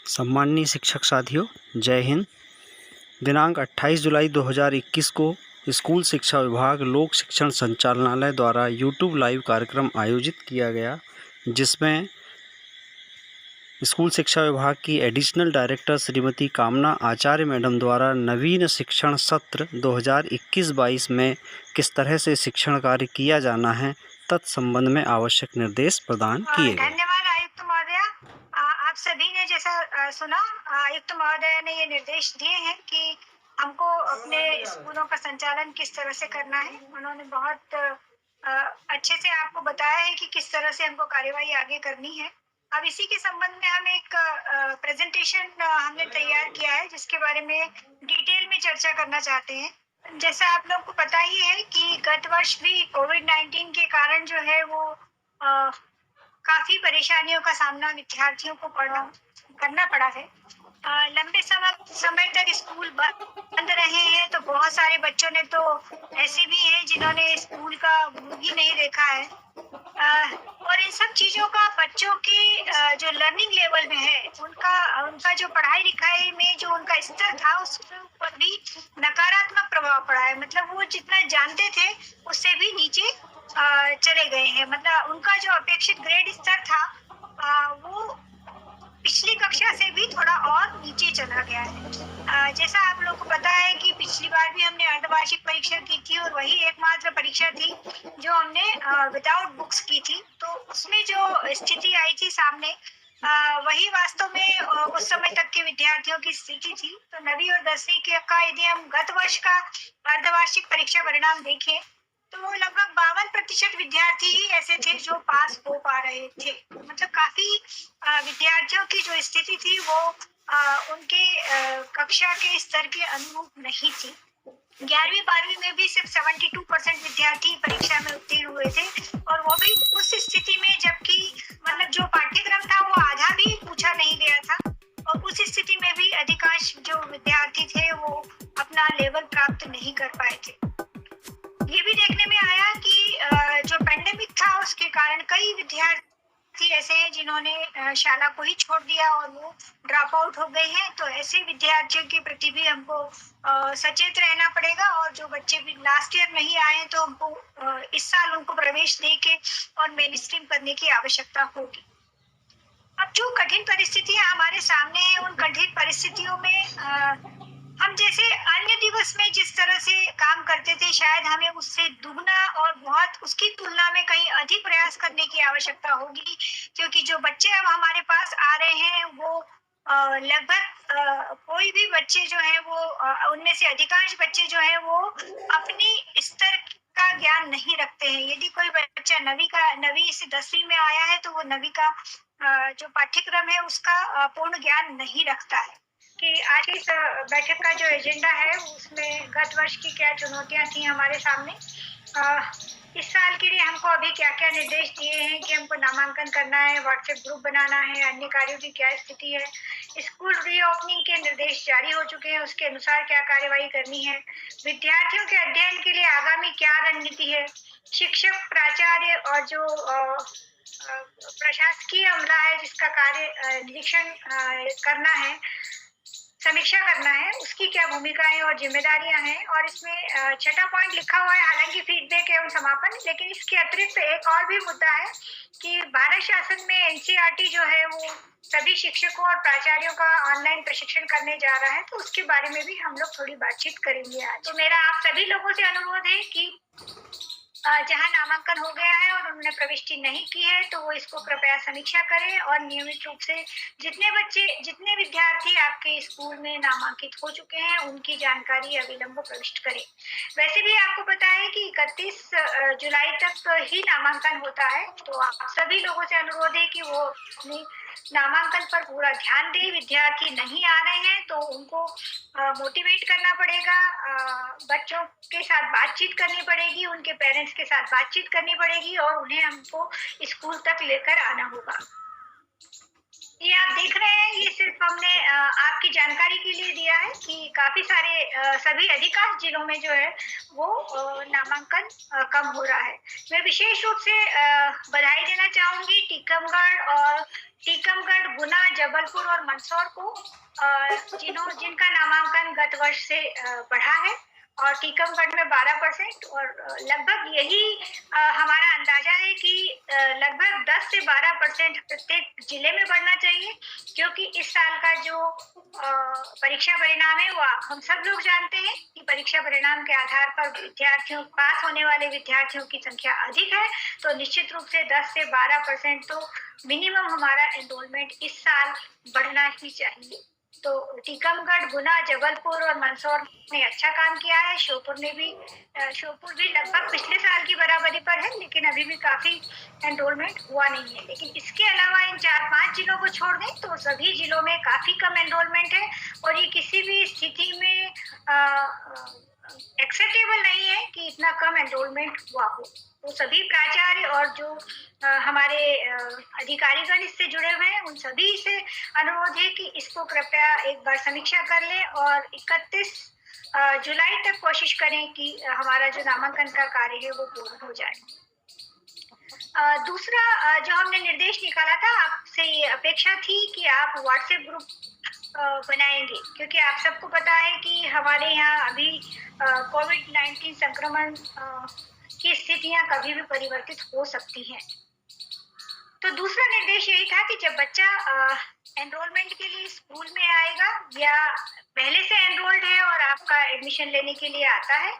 सम्माननीय शिक्षक साथियों, जय हिंद। दिनांक 28 जुलाई 2021 को स्कूल शिक्षा विभाग लोक शिक्षण संचालनालय द्वारा यूट्यूब लाइव कार्यक्रम आयोजित किया गया, जिसमें स्कूल शिक्षा विभाग की एडिशनल डायरेक्टर श्रीमती कामना आचार्य मैडम द्वारा नवीन शिक्षण सत्र 2021-22 में किस तरह से शिक्षण कार्य किया जाना है तत्संबंध में आवश्यक निर्देश प्रदान किए गए। धन्यवाद आयुक्त महोदय। आप सभी ने जैसा सुना, आयुक्त महोदय ने ये निर्देश दिए हैं कि हमको अपने स्कूलों का संचालन किस तरह से करना है। उन्होंने बहुत अच्छे से आपको बताया है कि किस तरह से हमको कार्यवाही आगे करनी है। अब इसी के संबंध में हम एक प्रेजेंटेशन हमने तैयार किया है, जिसके बारे में डिटेल में चर्चा करना चाहते हैं। जैसा आप लोग को पता ही है कि गत वर्ष भी कोविड-19 के कारण जो है वो काफी परेशानियों का सामना विद्यार्थियों को करना पड़ा है। लंबे समय तक स्कूल बंद रहे हैं, तो बहुत सारे बच्चों ने तो ऐसे भी हैं जिन्होंने स्कूल का मुंह ही नहीं देखा है। और इन सब चीजों का बच्चों के जो लर्निंग लेवल में है, उनका जो पढ़ाई लिखाई में जो उनका स्तर था, उस पर भी नकारात्मक प्रभाव पड़ा है। मतलब वो जितना जानते थे उससे भी नीचे चले गए हैं। मतलब उनका जो अपेक्षित ग्रेड स्तर था वो पिछली कक्षा से भी थोड़ा और नीचे चला गया है। जैसा आप लोगों को पता है कि पिछली बार भी हमने अर्धवार्षिक परीक्षा की थी, और वही एकमात्र परीक्षा थी जो हमने विदाउट बुक्स की थी। तो उसमें जो स्थिति आई थी सामने, वही वास्तव में उस समय तक के विद्यार्थियों की स्थिति थी। तो 9वीं और 10वीं का यदि हम गत वर्ष का अर्धवार्षिक परीक्षा परिणाम देखें तो लगभग 52% विद्यार्थी ही ऐसे थे जो पास हो पा रहे थे। मतलब काफी विद्यार्थियों की जो स्थिति थी वो उनके कक्षा के स्तर के अनुरूप नहीं थी। 11वीं 12वीं में भी सिर्फ 72% विद्यार्थी परीक्षा में उत्तीर्ण हुए थे, और वो भी उस स्थिति में जबकि मतलब जो पाठ्यक्रम था वो आधा भी पूछा नहीं गया था, और उस स्थिति में भी अधिकांश जो विद्यार्थी थे वो अपना लेवल प्राप्त नहीं कर पाए थे। ये भी देखने में आया कि जो पेंडेमिक था उसके कारण कई विद्यार्थी ऐसे हैं जिन्होंने शाला को ही छोड़ दिया और वो ड्रॉप आउट हो गए हैं। तो ऐसे विद्यार्थियों के प्रति भी हमको सचेत रहना पड़ेगा, और जो बच्चे भी लास्ट ईयर नहीं आए तो हमको इस साल उनको प्रवेश दे के और मेन स्ट्रीम करने की आवश्यकता होगी। अब जो कठिन परिस्थितियां हमारे सामने हैं, उन कठिन परिस्थितियों में हम जैसे अन्य दिवस में जिस तरह से काम करते थे, शायद हमें उससे दुगना और बहुत उसकी तुलना में कहीं अधिक प्रयास करने की आवश्यकता होगी, क्योंकि जो बच्चे अब हमारे पास आ रहे हैं वो लगभग कोई भी बच्चे जो है वो उनमें से अधिकांश बच्चे जो है वो अपनी स्तर का ज्ञान नहीं रखते हैं। यदि कोई बच्चा 9वीं से 10वीं में आया है तो वो 9वीं का जो पाठ्यक्रम है उसका पूर्ण ज्ञान नहीं रखता है। कि आज इस बैठक का जो एजेंडा है उसमें गत वर्ष की क्या चुनौतियां थी हमारे सामने, इस साल के लिए हमको अभी क्या क्या निर्देश दिए हैं कि हमको नामांकन करना है, व्हाट्सएप ग्रुप बनाना है, अन्य कार्यों की क्या स्थिति है, स्कूल रीओपनिंग के निर्देश जारी हो चुके हैं, उसके अनुसार क्या कार्यवाही करनी है, विद्यार्थियों के अध्ययन के लिए आगामी क्या रणनीति है, शिक्षक प्राचार्य और जो प्रशासकीय अमला है जिसका कार्य निरीक्षण करना है, समीक्षा करना है, उसकी क्या भूमिका है और जिम्मेदारियां हैं। और इसमें छठा पॉइंट लिखा हुआ है हालांकि फीडबैक एवं समापन, लेकिन इसके अतिरिक्त एक और भी मुद्दा है कि भारत शासन में एनसीईआरटी जो है वो सभी शिक्षकों और प्राचार्यों का ऑनलाइन प्रशिक्षण करने जा रहा है, तो उसके बारे में भी हम लोग थोड़ी बातचीत करेंगे आज। तो मेरा आप सभी लोगों से अनुरोध है कि जहां नामांकन हो गया है और उन्होंने प्रविष्टि नहीं की है तो वो इसको कृपया समीक्षा करें, और नियमित रूप से जितने विद्यार्थी आपके स्कूल में नामांकित हो चुके हैं उनकी जानकारी अविलंब प्रविष्ट करें। वैसे भी आपको पता है कि 31 जुलाई तक ही नामांकन होता है, तो आप सभी लोगों से अनुरोध है कि वो अपने नामांकन पर पूरा ध्यान दें। विद्यार्थी नहीं आ रहे हैं तो उनको मोटिवेट करना पड़ेगा, बच्चों के साथ बातचीत करनी पड़ेगी, उनके पेरेंट्स के साथ बातचीत करनी पड़ेगी, और उन्हें हमको स्कूल तक लेकर आना होगा। ये आप देख रहे हैं, ये सिर्फ हमने आपकी जानकारी के लिए दिया है कि काफी सारे सभी अधिकांश जिलों में जो है वो नामांकन कम हो रहा है। मैं विशेष रूप से बधाई देना चाहूंगी टीकमगढ़ और टीकमगढ़, गुना, जबलपुर और मंदसौर को जिनका नामांकन गत वर्ष से बढ़ा है, और टीकमगढ़ में 12% और लगभग यही हमारा अंदाजा है कि लगभग 10 से 12% प्रत्येक जिले में बढ़ना चाहिए, क्योंकि इस साल का जो परीक्षा परिणाम है वो हम सब लोग जानते हैं कि परीक्षा परिणाम के आधार पर विद्यार्थियों पास होने वाले विद्यार्थियों की संख्या अधिक है, तो निश्चित रूप से 10 से 12% तो मिनिमम हमारा एनरोलमेंट इस साल बढ़ना ही चाहिए। तो टीकमगढ़, गुना, जबलपुर और मंदसौर ने अच्छा काम किया है। श्योपुर भी लगभग पिछले साल की बराबरी पर है, लेकिन अभी भी काफी एनरोलमेंट हुआ नहीं है। लेकिन इसके अलावा इन 4-5 जिलों को छोड़ दें तो सभी जिलों में काफी कम एनरोलमेंट है, और ये किसी भी स्थिति में एक्सेप्टेबल नहीं है कि इतना कम एनरोलमेंट हुआ हो। तो सभी प्राचार्य और जो हमारे अधिकारीगण इससे जुड़े हुए हैं, उन सभी से अनुरोध है कि इसको कृपया एक बार समीक्षा कर लें और 31 जुलाई तक कोशिश करें कि हमारा जो नामांकन का कार्य है वो पूर्ण हो जाए। दूसरा जो हमने निर्देश निकाला था, आपसे ये अपेक्षा थी कि आप व्हाट्सएप ग्रुप बनाएंगे, क्योंकि आप सबको पता है कि हमारे यहाँ अभी कोविड-19 संक्रमण की स्थितियां कभी भी परिवर्तित हो सकती हैं। तो दूसरा निर्देश यही था कि जब बच्चा एनरोलमेंट के लिए स्कूल में आएगा या पहले से एनरोल्ड है और आपका एडमिशन लेने के लिए आता है,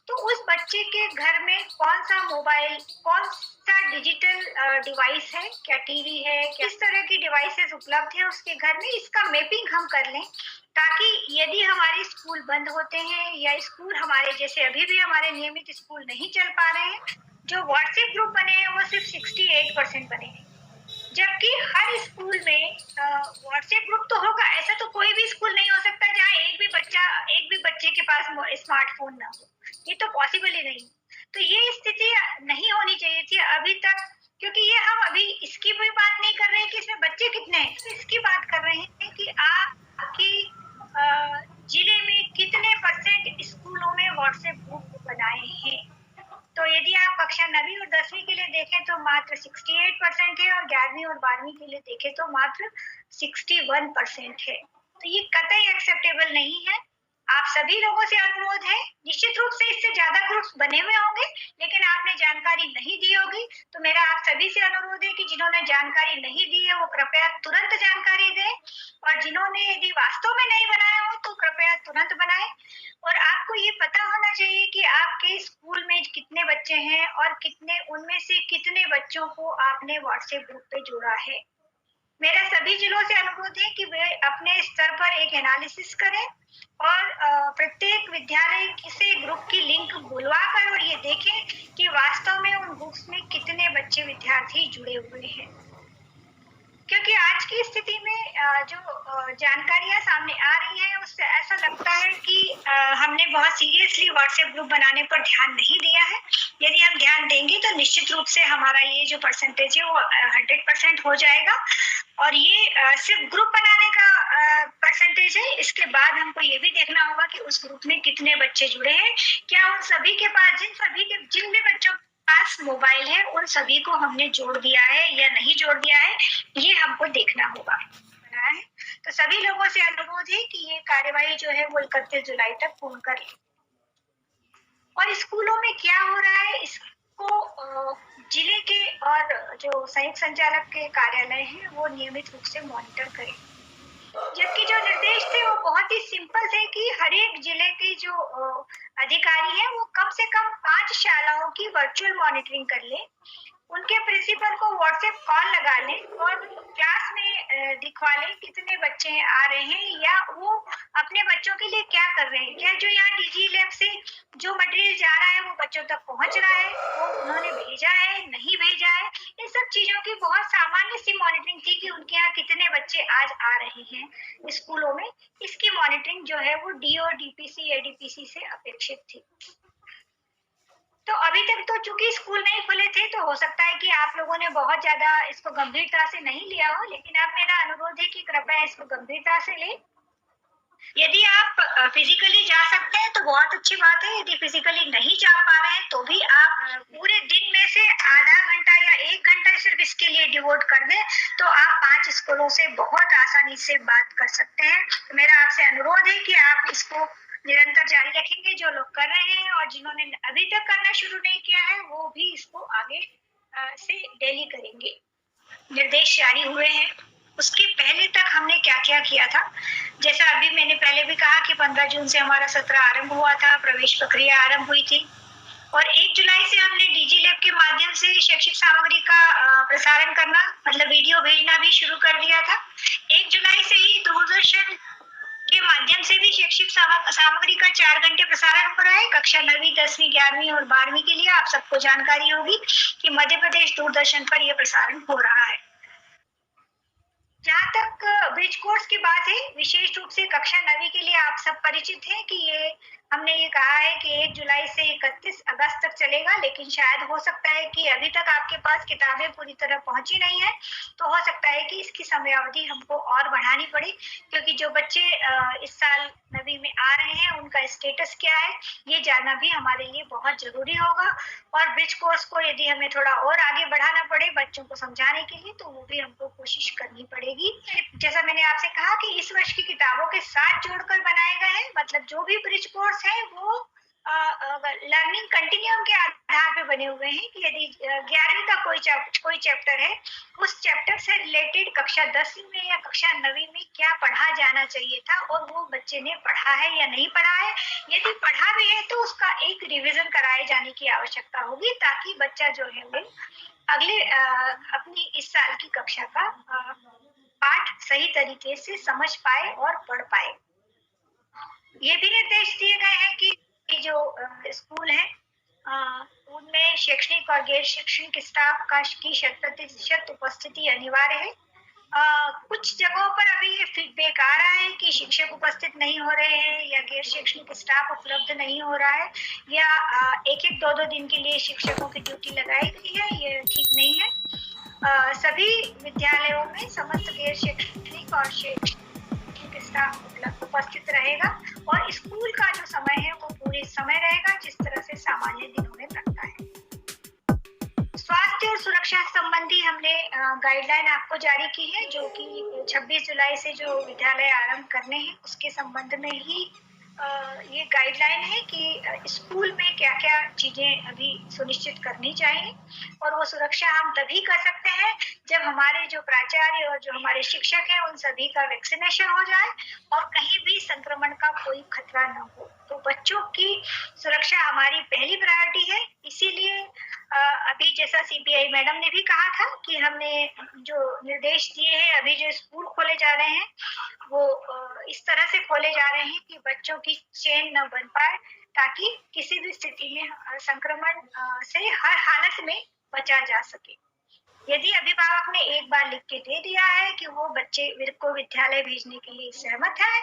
तो उस बच्चे के घर में कौन सा मोबाइल, कौन सा डिजिटल डिवाइस है, क्या टीवी है, किस तरह की डिवाइसेस उपलब्ध है उसके घर में, इसका मैपिंग हम कर लें, ताकि यदि हमारे स्कूल बंद होते हैं या स्कूल हमारे जैसे अभी भी हमारे नियमित स्कूल नहीं चल पा रहे हैं, जो व्हाट्सएप ग्रुप बने हैं वो सिर्फ 68% बने हैं, जबकि हर स्कूल में व्हाट्सएप ग्रुप तो होगा। ऐसा तो कोई भी स्कूल नहीं हो सकता जहाँ एक भी बच्चे के पास स्मार्टफोन ना हो, ये तो पॉसिबल ही नहीं। तो ये स्थिति नहीं होनी चाहिए थी अभी तक, क्योंकि ये हम अभी इसकी भी बात नहीं कर रहे हैं कि इसमें बच्चे कितने हैं, तो इसकी बात कर रहे हैं कि आपकी जिले में कितने % स्कूलों में व्हाट्सएप ग्रुप बनाए हैं। तो यदि आप कक्षा 9वीं और 10वीं के लिए देखें तो मात्र 68% है, और 11वीं और 12वीं के लिए देखें तो मात्र 61% है। तो ये कतई एक्सेप्टेबल नहीं है। आप सभी लोगों से अनुरोध है, निश्चित रूप से इससे ज्यादा ग्रुप्स बने हुए होंगे, लेकिन आपने जानकारी नहीं दी होगी, तो मेरा आप सभी से अनुरोध है कि जिन्होंने जानकारी नहीं दी है वो कृपया तुरंत जानकारी दें, और जिन्होंने यदि वास्तव में नहीं बनाया हो तो कृपया तुरंत बनाएं। और आपको ये पता होना चाहिए कि आपके स्कूल में कितने बच्चे हैं और उनमें से कितने बच्चों को आपने व्हाट्सएप ग्रुप पे जोड़ा है। मेरा सभी जिलों से अनुरोध है कि वे अपने स्तर पर एक एनालिसिस करें और प्रत्येक विद्यालय से ग्रुप की लिंक बुलवा कर और ये देखें कि वास्तव में उन ग्रुप्स में कितने बच्चे विद्यार्थी जुड़े हुए हैं। क्योंकि आज की स्थिति में जो जानकारियां सामने आ रही हैं, उससे ऐसा लगता है कि हमने बहुत सीरियसली व्हाट्सएप ग्रुप बनाने पर ध्यान नहीं दिया है। यदि हम ध्यान देंगे तो निश्चित रूप से हमारा ये जो परसेंटेज है वो 100% हो जाएगा, और ये सिर्फ ग्रुप बनाने का परसेंटेज है। इसके बाद हमको ये भी देखना होगा कि उस ग्रुप में कितने बच्चे जुड़े हैं, क्या उन सभी के पास जिन भी बच्चों पास मोबाइल है उन सभी को हमने जोड़ दिया है या नहीं जोड़ दिया है, ये हमको देखना होगा। तो सभी लोगों से अनुरोध है कि ये कार्यवाही जो है वो 31 जुलाई तक पूर्ण करें। और स्कूलों में क्या हो रहा है इसको जिले के और जो संयुक्त संचालक के कार्यालय है वो नियमित रूप से मॉनिटर करें। जबकि जो निर्देश थे वो बहुत ही सिंपल थे कि हर एक जिले के जो अधिकारी हैं वो कम से कम 5 शालाओं की वर्चुअल मॉनिटरिंग कर ले, उनके प्रिंसिपल को व्हाट्सएप कॉल लगा लें और क्लास में दिखवा लें कितने बच्चे आ रहे हैं या वो अपने बच्चों के लिए क्या कर रहे हैं, क्या जो यहाँ डीजी लैब से जो मटेरियल जा रहा है वो बच्चों तक पहुंच रहा है, वो उन्होंने भेजा है नहीं भेजा है। इन सब चीजों की बहुत सामान्य सी मॉनिटरिंग थी कि उनके यहाँ कितने बच्चे आज आ रहे हैं स्कूलों में। इसकी मॉनिटरिंग जो है वो डीओ, डीपीसी, एडीपीसी से अपेक्षित थी। तो अभी तक तो चूंकि स्कूल नहीं खुले थे तो हो सकता है कि आप लोगों ने बहुत ज्यादा इसको गंभीरता से नहीं लिया हो, लेकिन अब मेरा अनुरोध है कि कृपया इसको गंभीरता से लें यदि आप फिजिकली जा सकते हैं तो बहुत अच्छी बात है। यदि फिजिकली नहीं जा पा रहे हैं तो भी आप पूरे दिन में से आधा घंटा या 1 घंटा सिर्फ इसके लिए डिवोट कर दें, तो आप 5 स्कूलों से बहुत आसानी से बात कर सकते हैं। तो मेरा आपसे अनुरोध है कि आप इसको निरंतर जारी रखेंगे। जो लोग कर रहे हैं और जिन्होंने अभी तक करना शुरू नहीं किया है वो भी इसको आगे से डेली करेंगे। निर्देश जारी हुए हैं। उसके पहले तक हमने क्या क्या किया था, जैसा अभी मैंने पहले भी कहा कि 15 जून से हमारा सत्र आरंभ हुआ था, प्रवेश प्रक्रिया आरंभ हुई थी और 1 जुलाई से हमने डीजी लैब के माध्यम से शैक्षिक सामग्री का प्रसारण करना मतलब वीडियो भेजना भी शुरू कर दिया था। 1 जुलाई से ही दूरदर्शन के माध्यम से भी शैक्षिक सामग्री का 4 घंटे प्रसारण हो रहा है। कक्षा 9वीं, 10वीं, 11वीं और 12वीं के लिए आप सबको जानकारी होगी कि मध्य प्रदेश दूरदर्शन पर यह प्रसारण हो रहा है। जहाँ तक ब्रिज कोर्स की बात है, विशेष रूप से कक्षा 9वीं के लिए आप सब परिचित हैं कि ये हमने ये कहा है कि 1 जुलाई से 31 अगस्त तक चलेगा, लेकिन शायद हो सकता है कि अभी तक आपके पास किताबें पूरी तरह पहुंची नहीं है, तो हो सकता है कि इसकी समयावधि हमको और बढ़ानी पड़े, क्योंकि जो बच्चे इस साल 9वीं में आ रहे हैं उनका स्टेटस क्या है ये जानना भी हमारे लिए बहुत जरूरी होगा। और ब्रिज कोर्स को यदि हमें थोड़ा और आगे बढ़ाना पड़े बच्चों को समझाने के लिए, तो वो भी हमको कोशिश करनी पड़ेगी। जैसा मैंने आपसे कहा कि इस वर्ष की किताबों के साथ जोड़कर बनाए गए हैं, मतलब जो भी ब्रिज कोर्स है वो लर्निंग कंटिन्यूम के आधार पे बने हुए हैं कि यदि 11वीं का कोई चैप्टर है, उस चैप्टर से रिलेटेड कक्षा 10वीं में या कक्षा 9वीं में क्या पढ़ा जाना चाहिए था और वो बच्चे ने पढ़ा है या नहीं पढ़ा है। यदि पढ़ा भी है तो उसका एक रिवीजन कराए जाने की आवश्यकता होगी, ताकि बच्चा जो है वो अगले अपनी इस साल की कक्षा का पाठ सही तरीके से समझ पाए और पढ़ पाए। ये भी निर्देश दिए गए हैं कि जो स्कूल है उनमें शैक्षणिक और गैर शैक्षणिक स्टाफ का की 100% उपस्थिति अनिवार्य है। कुछ जगहों पर अभी ये फीडबैक आ रहा है कि शिक्षक उपस्थित नहीं हो रहे हैं या गैर शैक्षणिक स्टाफ उपलब्ध नहीं हो रहा है, या एक-एक, दो-दो दिन के लिए शिक्षकों की ड्यूटी लगाई गई है, ये ठीक नहीं है। सभी विद्यालयों में समस्त गैर शैक्षणिक और शैक्षणिक स्टाफ उपस्थित रहेगा और स्कूल का जो समय है वो पूरे समय रहेगा जिस तरह से सामान्य दिनों में लगता है। स्वास्थ्य और सुरक्षा संबंधी हमने गाइडलाइन आपको जारी की है, जो कि 26 जुलाई से जो विद्यालय आरंभ करने हैं उसके संबंध में ही ये गाइडलाइन है कि स्कूल में क्या-क्या चीजें अभी सुनिश्चित करनी चाहिए, और वो सुरक्षा हम तभी कर सकते हैं जब हमारे जो प्राचार्य और जो हमारे शिक्षक हैं उन सभी का वैक्सीनेशन हो जाए और कहीं भी संक्रमण का कोई खतरा न हो। तो बच्चों की सुरक्षा हमारी पहली प्रायोरिटी है। इसीलिए अभी जैसा सीपीआई मैडम ने भी कहा था कि हमने जो निर्देश दिए हैं, अभी जो स्कूल खोले जा रहे हैं वो इस तरह से खोले जा रहे हैं कि बच्चों की चेन न बन पाए, ताकि किसी भी स्थिति में संक्रमण से हर हालत में बचा जा सके। यदि अभिभावक ने एक बार लिख के दे दिया है कि वो बच्चे को विद्यालय भेजने के लिए सहमत है,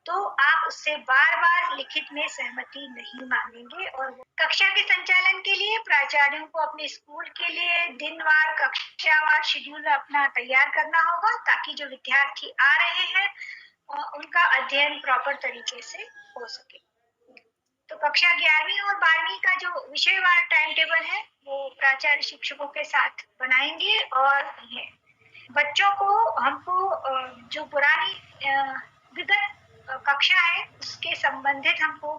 तो आप उससे बार-बार लिखित में सहमति नहीं मांगेंगे। और कक्षा के संचालन के लिए प्राचार्यों को अपने स्कूल के लिए दिनवार, कक्षावार शेड्यूल अपना तैयार करना होगा, ताकि जो विद्यार्थी आ रहे हैं उनका अध्ययन प्रॉपर तरीके से हो सके। तो कक्षा 11वीं और 12वीं का जो विषयवार टाइम टेबल है वो प्राचार्य शिक्षकों के साथ बनाएंगे, और बच्चों को हमको जो पुरानी विगत कक्षा है उसके संबंधित हमको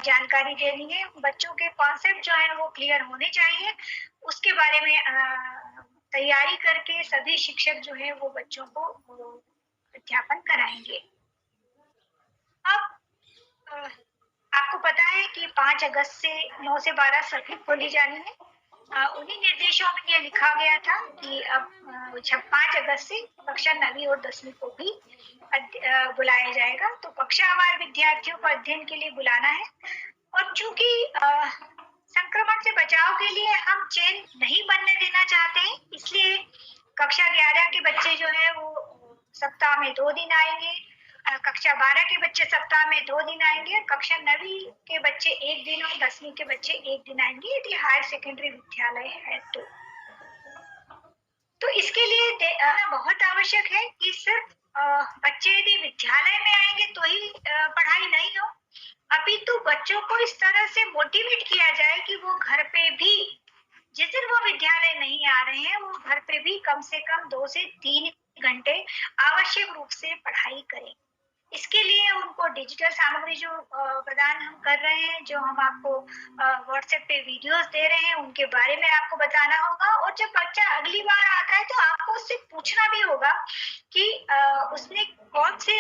जानकारी देनी है। बच्चों के कॉन्सेप्ट जो है वो क्लियर होने चाहिए, उसके बारे में तैयारी करके सभी शिक्षक जो है वो बच्चों को अध्यापन कराएंगे। अब आपको पता है कि 5 अगस्त से 9 से 12 सभी खोली जानी है। उन्हीं निर्देशों में ये लिखा गया था कि अब 5 अगस्त से कक्षा 9वीं और 10वीं को भी बुलाया जाएगा। तो कक्षावार विद्यार्थियों को अध्ययन के लिए बुलाना है, और चूंकि संक्रमण से बचाव के लिए हम चेन नहीं बनने देना चाहते हैं, इसलिए कक्षा 11 के बच्चे जो है वो सप्ताह में 2 दिन आएंगे, कक्षा 12 के बच्चे सप्ताह में 2 दिन आएंगे, कक्षा 9वीं के बच्चे 1 दिन और 10वीं के बच्चे 1 दिन आएंगे यदि हायर सेकेंडरी विद्यालय है तो इसके लिए बहुत आवश्यक है कि सिर्फ बच्चे यदि विद्यालय में आएंगे तो ही पढ़ाई नहीं हो, अभी तो बच्चों को इस तरह से मोटिवेट किया जाए कि वो घर पे भी, जिस दिन वो विद्यालय नहीं आ रहे हैं, वो घर पे भी कम से कम 2 से 3 घंटे आवश्यक रूप से पढ़ाई करें। इसके लिए उनको डिजिटल सामग्री जो प्रदान हम कर रहे हैं, जो हम आपको व्हाट्सएप पे वीडियोस दे रहे हैं, उनके बारे में आपको बताना होगा। और जब बच्चा अगली बार आता है तो आपको उससे पूछना भी होगा कि उसने कौन से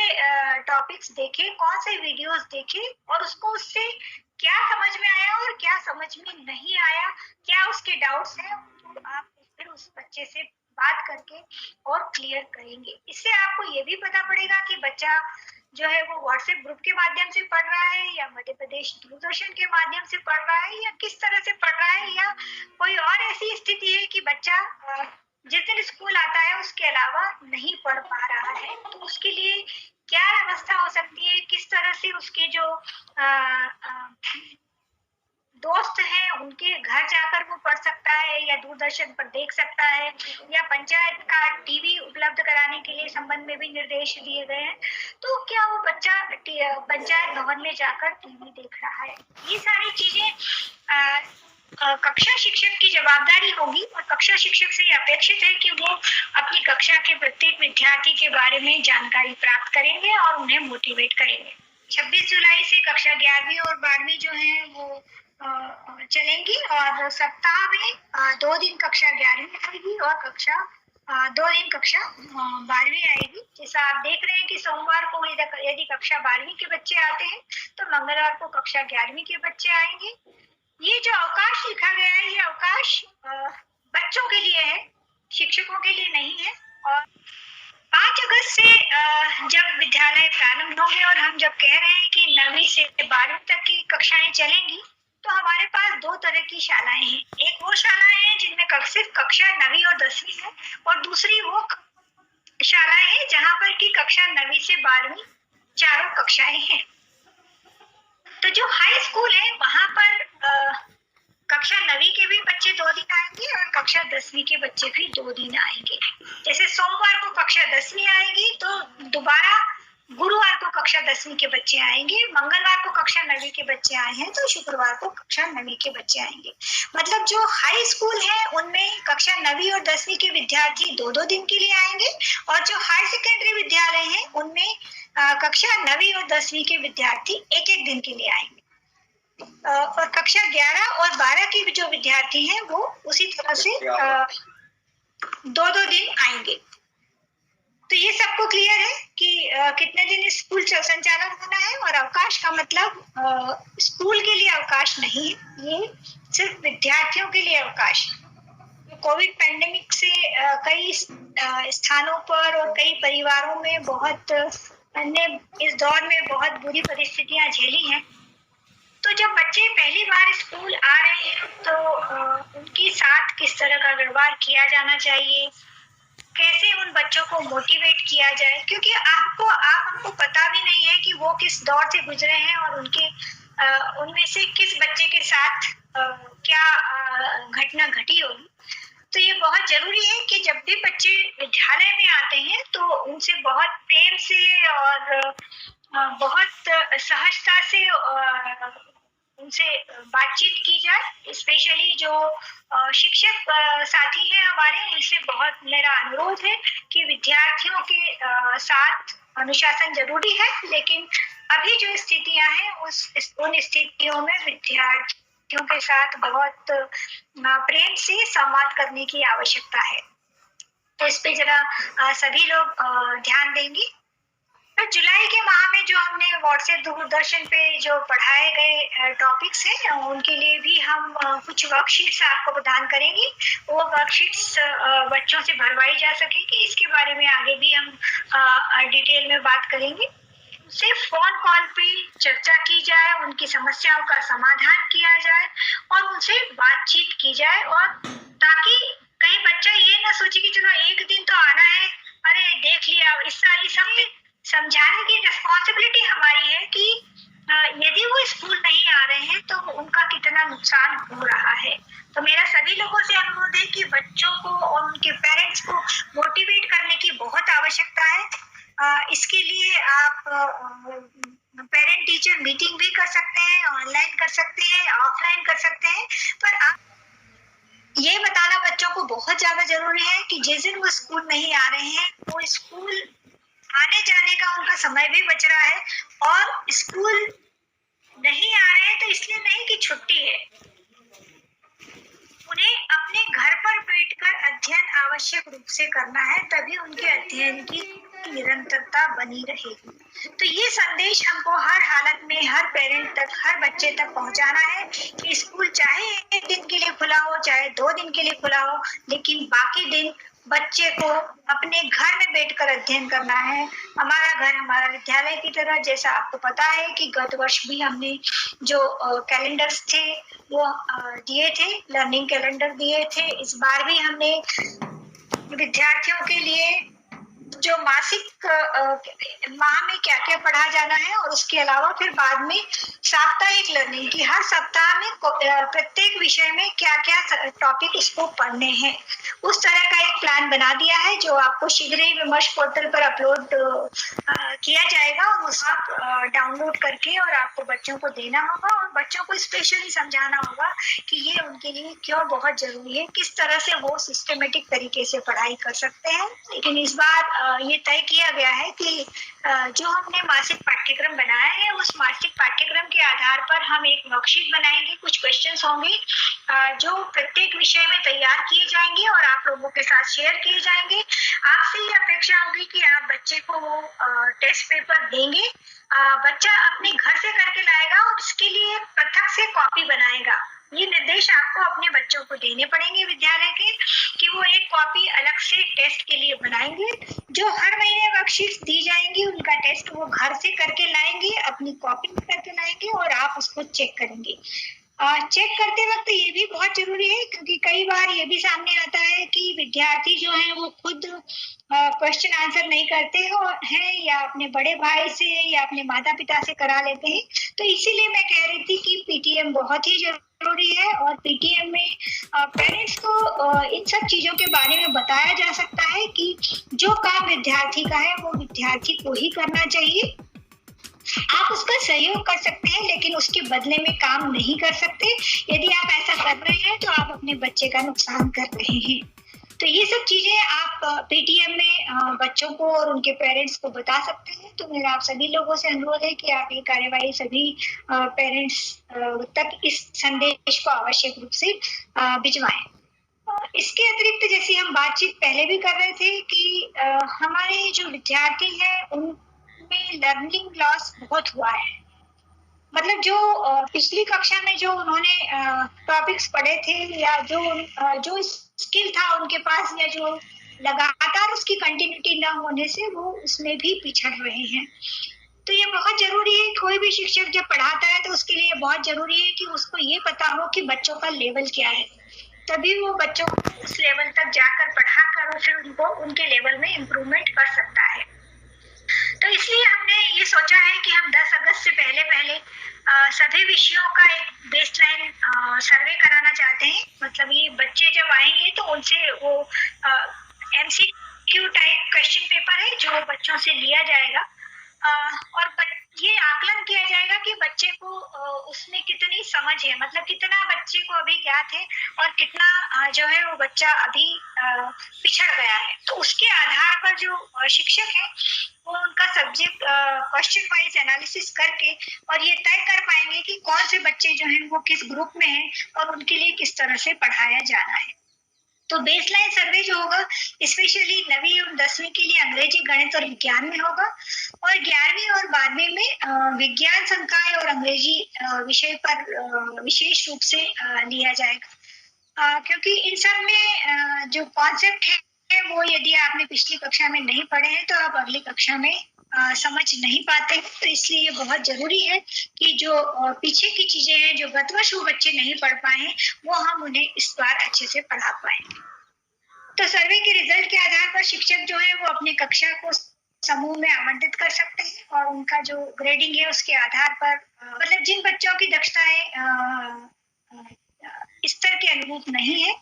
टॉपिक्स देखे, कौन से वीडियोस देखे और उसको उससे क्या समझ में आया और क्या समझ में नहीं आया, क्या उसके डाउट्स हैं, तो आप फिर उस बच्चे से बात करके और क्लियर करेंगे। इससे आपको ये भी पता पड़ेगा कि बच्चा जो है वो व्हाट्सएप ग्रुप के माध्यम से पढ़ रहा है या मध्य प्रदेश दूरदर्शन के माध्यम से पढ़ रहा है या किस तरह से पढ़ रहा है, या कोई और ऐसी स्थिति है कि बच्चा जिस दिन स्कूल आता है उसके अलावा नहीं पढ़ पा रहा है, तो उसके लिए क्या व्यवस्था हो सकती है, किस तरह से उसके जो दोस्त हैं उनके घर जाकर वो पढ़ सकता है या दूरदर्शन पर देख सकता है, या पंचायत का टीवी उपलब्ध कराने के लिए संबंध में भी निर्देश दिए गए हैं। तो क्या वो बच्चा पंचायत भवन में जाकर टीवी देख रहा है, ये सारी चीजें कक्षा शिक्षक की जवाबदारी होगी। और कक्षा शिक्षक से अपेक्षित है कि वो अपनी कक्षा के प्रत्येक विद्यार्थी के बारे में जानकारी प्राप्त करेंगे और उन्हें मोटिवेट करेंगे। 26 जुलाई से कक्षा 11वीं और 12वीं जो है वो चलेंगी और सप्ताह में 2 दिन कक्षा 11वीं आएगी और 2 दिन कक्षा 12वीं आएगी। जैसा आप देख रहे हैं कि सोमवार को यदि कक्षा 12वीं के बच्चे आते हैं तो मंगलवार को कक्षा 11वीं के बच्चे आएंगे। ये जो अवकाश लिखा गया है, ये अवकाश बच्चों के लिए है, शिक्षकों के लिए नहीं है। और 5 अगस्त से जब विद्यालय प्रारंभ होंगे और हम जब कह रहे हैं कि 9वीं से 12वीं तक की कक्षाएं चलेंगी, तो हमारे पास 2 तरह की शालाएं हैं। एक वो शालाएं हैं जिनमें सिर्फ कक्षा 9वीं और 10वीं है, और दूसरी वो शालाएं हैं जहां पर की कक्षा 9वीं से 12वीं चारों कक्षाएं हैं। तो जो हाई स्कूल है वहां पर कक्षा 9वीं के भी बच्चे 2 दिन आएंगे और कक्षा 10वीं के बच्चे भी 2 दिन आएंगे। जैसे सोमवार को कक्षा 10वीं आएगी तो दोबारा गुरुवार को कक्षा 10वीं के बच्चे आएंगे, मंगलवार को कक्षा 9वीं के बच्चे आए हैं तो शुक्रवार को कक्षा 9वीं के बच्चे आएंगे। मतलब जो हाई स्कूल है उनमें कक्षा 9वीं और 10वीं के विद्यार्थी 2-2 दिन के लिए आएंगे, और जो हाई सेकेंडरी विद्यालय हैं उनमें कक्षा 9वीं और 10वीं के विद्यार्थी 1-1 दिन के लिए आएंगे। और कक्षा 11 और 12 के जो विद्यार्थी हैं वो उसी तरह से 2-2 दिन आएंगे। तो ये सबको क्लियर है कि कितने दिन स्कूल संचालन होना है। और अवकाश का मतलब स्कूल के लिए अवकाश नहीं है, ये सिर्फ विद्यार्थियों के लिए अवकाश है। कोविड पैंडेमिक से कई स्थानों पर और कई परिवारों में ने इस दौर में बहुत बुरी परिस्थितियां झेली हैं। तो जब बच्चे पहली बार स्कूल आ रहे हैं तो उनके साथ किस तरह का व्यवहार किया जाना चाहिए, कैसे उन बच्चों को मोटिवेट किया जाए, क्योंकि हमको पता भी नहीं है कि वो किस दौर से गुजरे हैं और उनमें से किस बच्चे के साथ क्या घटना घटी होगी। तो ये बहुत जरूरी है कि जब भी बच्चे विद्यालय में आते हैं तो उनसे बहुत प्रेम से और बहुत सहजता से उनसे बातचीत की जाए। स्पेशली जो शिक्षक साथी हैं हमारे, उनसे बहुत मेरा अनुरोध है कि विद्यार्थियों के साथ अनुशासन जरूरी है, लेकिन अभी जो स्थितियां हैं उन स्थितियों में विद्यार्थियों के साथ बहुत प्रेम से संवाद करने की आवश्यकता है। तो इस पे जरा सभी लोग ध्यान देंगे। तो जुलाई के माह में जो हमने व्हाट्सएप दूरदर्शन पे जो पढ़ाए गए टॉपिक्स हैं उनके लिए भी हम कुछ वर्कशीट्स आपको प्रदान करेंगे। वो वर्कशीट्स बच्चों से भरवाई जा सकेगी, इसके बारे में आगे भी हम डिटेल में बात करेंगे। सिर्फ फोन कॉल पे चर्चा की जाए, उनकी समस्याओं का समाधान किया जाए और उनसे बातचीत की जाए, और ताकि कहीं बच्चा ये ना सोचे कि चलो एक दिन तो आना है, अरे देख लिया। इस सब समझाने की रिस्पॉन्सिबिलिटी हमारी है कि यदि वो स्कूल नहीं आ रहे हैं तो उनका कितना नुकसान हो रहा है। तो मेरा सभी लोगों से अनुरोध है कि बच्चों को और उनके पेरेंट्स को मोटिवेट करने की बहुत आवश्यकता है। इसके लिए आप पेरेंट टीचर मीटिंग भी कर सकते हैं, ऑनलाइन कर सकते हैं, ऑफलाइन कर सकते हैं। पर आप ये बताना बच्चों को बहुत ज्यादा जरूरी है कि जिस दिन वो स्कूल नहीं आ रहे हैं, वो स्कूल आने जाने का उनका समय भी बच रहा है, और स्कूल नहीं आ रहे हैं तो इसलिए नहीं कि छुट्टी है, उन्हें अपने घर पर बैठकर अध्ययन आवश्यक रूप से करना है, तभी उनके अध्ययन की निरंतरता बनी रहेगी। तो ये संदेश हमको हर हालत में, हर पेरेंट तक, हर बच्चे तक पहुंचाना है कि स्कूल चाहे 1 दिन के लिए खुला हो, चाहे 2 दिन के लिए खुला हो, लेकिन बाकी दिन बच्चे को अपने घर में बैठकर अध्ययन करना है। हमारा घर हमारा विद्यालय की तरह, जैसा आपको पता है कि गत वर्ष भी हमने जो कैलेंडर्स थे वो दिए थे, लर्निंग कैलेंडर दिए थे। इस बार भी हमने विद्यार्थियों के लिए जो मासिक माह में क्या क्या पढ़ा जाना है, और उसके अलावा फिर बाद में साप्ताहिक लर्निंग की, हर सप्ताह में प्रत्येक विषय में क्या क्या टॉपिक उसको पढ़ने हैं, उस तरह का एक प्लान बना दिया है, जो आपको शीघ्र ही विमर्श पोर्टल पर अपलोड किया जाएगा, और उसको आप डाउनलोड करके और आपको बच्चों को देना होगा, और बच्चों को स्पेशली समझाना होगा कि ये उनके लिए क्यों बहुत जरूरी है, किस तरह से वो सिस्टमेटिक तरीके से पढ़ाई कर सकते हैं। लेकिन इस बार ये तय किया गया है कि जो हमने मासिक पाठ्यक्रम बनाया है, उस मासिक पाठ्यक्रम के आधार पर हम एक वर्कशीट बनाएंगे, कुछ क्वेश्चंस होंगे जो प्रत्येक विषय में तैयार किए जाएंगे और आप लोगों के साथ शेयर किए जाएंगे। आपसे ये अपेक्षा होगी कि आप बच्चे को वो टेस्ट पेपर देंगे, बच्चा अपने घर से करके लाएगा और उसके लिए पृथक से कॉपी बनाएगा। ये निर्देश आपको अपने बच्चों को देने पड़ेंगे विद्यालय के, कि वो एक कॉपी अलग से टेस्ट के लिए बनाएंगे। जो हर महीने वर्कशीट्स दी जाएंगी, उनका टेस्ट वो घर से करके लाएंगे, अपनी कॉपी में करके लाएंगे, और आप उसको चेक करेंगे। चेक करते वक्त ये भी बहुत जरूरी है, क्योंकि कई बार ये भी सामने आता है कि विद्यार्थी जो है वो खुद क्वेश्चन आंसर नहीं करते हैं, या अपने बड़े भाई से या अपने माता पिता से करा लेते हैं। तो इसीलिए मैं कह रही थी कि पीटीएम बहुत ही जरूरी है, और पीटीएम में पेरेंट्स को इन सब चीजों के बारे में बताया जा सकता है कि जो काम विद्यार्थी का है वो विद्यार्थी को ही करना चाहिए। आप उसका सहयोग कर सकते हैं, लेकिन उसके बदले में काम नहीं कर सकते। यदि आप ऐसा कर रहे हैं तो आप अपने बच्चे का नुकसान कर रहे हैं। तो ये सब चीजें आप पेटीएम में बच्चों को और उनके पेरेंट्स को बता सकते हैं। तो मेरा आप सभी लोगों से अनुरोध है कि आप ये कार्यवाही सभी पेरेंट्स तक इस संदेश को आवश्यक रूप से भिजवाएं। इसके अतिरिक्त जैसे हम बातचीत पहले भी कर रहे थे कि हमारे जो विद्यार्थी हैं उनमें लर्निंग लॉस बहुत हुआ है। मतलब जो पिछली कक्षा में जो उन्होंने टॉपिक्स पढ़े थे, या जो स्किल था उनके पास, या जो लगातार उसकी कंटिन्यूटी न होने से वो उसमें भी पिछड़ रहे हैं। तो ये बहुत जरूरी है, कोई भी शिक्षक जब पढ़ाता है तो उसके लिए बहुत जरूरी है कि उसको ये पता हो कि बच्चों का लेवल क्या है, तभी वो बच्चों को उस लेवल तक जाकर पढ़ा कर और फिर उनको उनके लेवल में इम्प्रूवमेंट कर सकता है। तो इसलिए हमने ये सोचा है कि हम 10 अगस्त से पहले पहले सभी विषयों का एक बेसलाइन सर्वे कराना चाहते हैं। मतलब ये बच्चे जब आएंगे तो उनसे वो एमसीक्यू टाइप क्वेश्चन पेपर है जो बच्चों से लिया जाएगा, और ये आकलन किया जाएगा कि बच्चे को उसमें कितनी समझ है, मतलब कितना बच्चे को अभी ज्ञात है और कितना जो है वो बच्चा अभी पिछड़ गया है। तो उसके आधार पर जो शिक्षक है वो उनका सब्जेक्ट क्वेश्चन वाइज एनालिसिस करके और ये तय कर पाएंगे कि कौन से बच्चे जो हैं वो किस ग्रुप में हैं और उनके लिए किस तरह से पढ़ाया जाना है। तो बेसलाइन सर्वे जो होगा स्पेशली 9वीं और 10वीं के लिए अंग्रेजी, गणित और विज्ञान में होगा, और 11वीं और 12वीं में विज्ञान, संकाय और अंग्रेजी विषय पर विशेष रूप से लिया जाएगा, क्योंकि इन सब में जो कॉन्सेप्ट है वो यदि आपने पिछली कक्षा में नहीं पढ़े हैं तो आप अगली कक्षा में समझ नहीं पाते हैं। तो इसलिए ये बहुत जरूरी है कि जो पीछे की चीजें हैं जो गत वर्ष वो बच्चे नहीं पढ़ पाए हैं वो हम उन्हें इस बार अच्छे से पढ़ा पाएंगे। तो सर्वे के रिजल्ट के आधार पर शिक्षक जो है वो अपने कक्षा को समूह में आवंटित कर सकते हैं, और उनका जो ग्रेडिंग है उसके आधार पर मतलब जिन बच्चों की दक्षताएं स्तर के अनुरूप नहीं है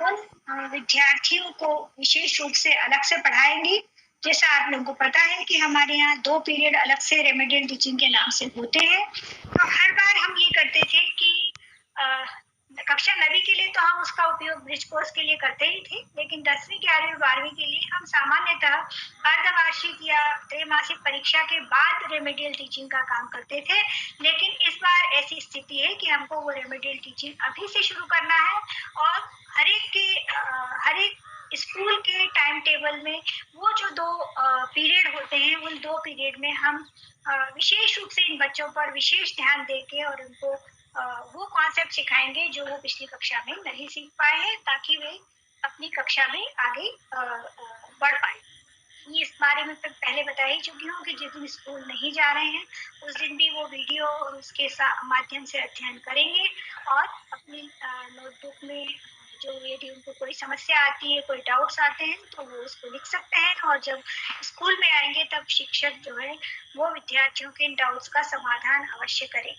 उन विद्यार्थियों को विशेष रूप से अलग से पढ़ाएंगे, जैसा आप लोगों को पता है कि हमारे यहाँ 2 पीरियड अलग से रेमेडियल टीचिंग के नाम से होते हैं। तो हर बार हम ये करते थे कि कक्षा 9वीं के लिए तो हम उसका उपयोग ब्रिज कोर्स के लिए करते ही थे, लेकिन 10वीं, 11वीं और 12वीं के लिए हम सामान्यतः अर्धवार्षिक या त्रैमासिक परीक्षा के बाद रेमेडियल टीचिंग का काम करते थे। लेकिन इस बार ऐसी स्थिति है कि हमको वो रेमेडियल टीचिंग अभी से शुरू करना है और हर एक स्कूल के टाइम टेबल में वो जो 2 पीरियड होते हैं, उन 2 पीरियड में हम विशेष रूप से इन बच्चों पर विशेष ध्यान देके और उनको वो कॉन्सेप्ट सिखाएंगे जो वो पिछली कक्षा में नहीं सीख पाए हैं, ताकि वे अपनी कक्षा में आगे बढ़ पाए। ये इस बारे में पहले बता ही चुकी हूँ कि जिस दिन स्कूल नहीं जा रहे हैं उस दिन भी वो वीडियो और उसके माध्यम से अध्ययन करेंगे और अपनी नोटबुक में जो यदि उनको कोई समस्या आती है, कोई डाउट्स आते हैं तो वो उसको लिख सकते हैं और जब स्कूल में आएंगे तब शिक्षक जो है वो विद्यार्थियों के इन डाउट्स का समाधान अवश्य करें।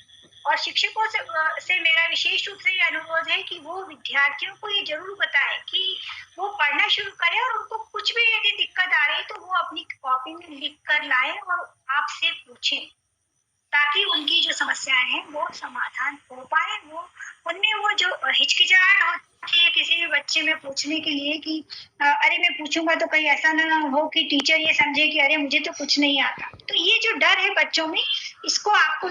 और शिक्षकों से मेरा विशेष रूप से ये अनुरोध है कि वो विद्यार्थियों को ये जरूर बताएं कि वो पढ़ना शुरू करें और उनको कुछ भी यदि दिक्कत आ रही है तो वो अपनी कॉपी में लिख कर लाएं और आपसे पूछें, ताकि उनकी जो समस्याएं हैं वो समाधान हो पाए। उनमें वो जो हिचकिचाहट होती है किसी भी बच्चे में पूछने के लिए कि अरे मैं पूछूंगा तो कहीं ऐसा ना हो कि टीचर ये समझे कि अरे मुझे तो कुछ नहीं आता। तो ये जो डर है बच्चों में, इसको आपको